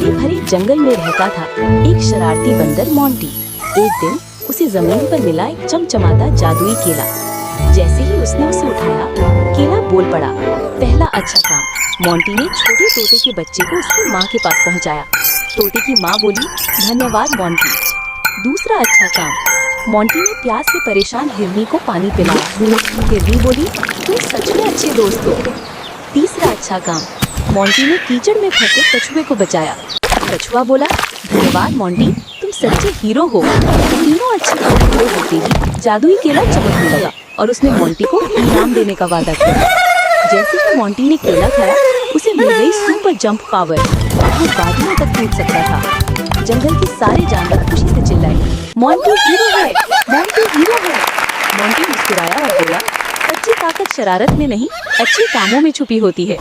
हरे भरे जंगल में रहता था एक शरारती बंदर मोंटी। एक दिन उसे जमीन पर मिला एक चमचमाता जादुई केला। जैसे ही उसने उसे उठाया, केला बोल पड़ा। पहला अच्छा काम, मोंटी ने छोटे तोते के बच्चे को उसकी माँ के पास पहुँचाया। तोते की माँ बोली, धन्यवाद मोंटी। दूसरा अच्छा काम, मोंटी ने प्यास से परेशान हिरनी को पानी पिलाया। हिरनी बोली, तुम सच में अच्छे दोस्त हो। तीसरा अच्छा काम, मोंटी ने कीचड़ में फंसे कछुए को बचाया। कछुआ बोला, धन्यवाद मोंटी, तुम सच्चे हीरो हो। तीनों अच्छे काम पूरे होते ही जादुई केला चमकने लगा और उसने मोंटी को इनाम देने का वादा किया। जैसे ही मोंटी ने केला खाया, उसे मिल गई सुपर जंप पावर। वो बादलों तक कूद सकता था। जंगल के सारे जानवर खुशी से चिल्लाए, मोंटी हीरो है, मोंटी हीरो है। मोंटी मुस्कुराया और बोला, सच्ची ताकत शरारत में नहीं, अच्छे कामों में छुपी होती है।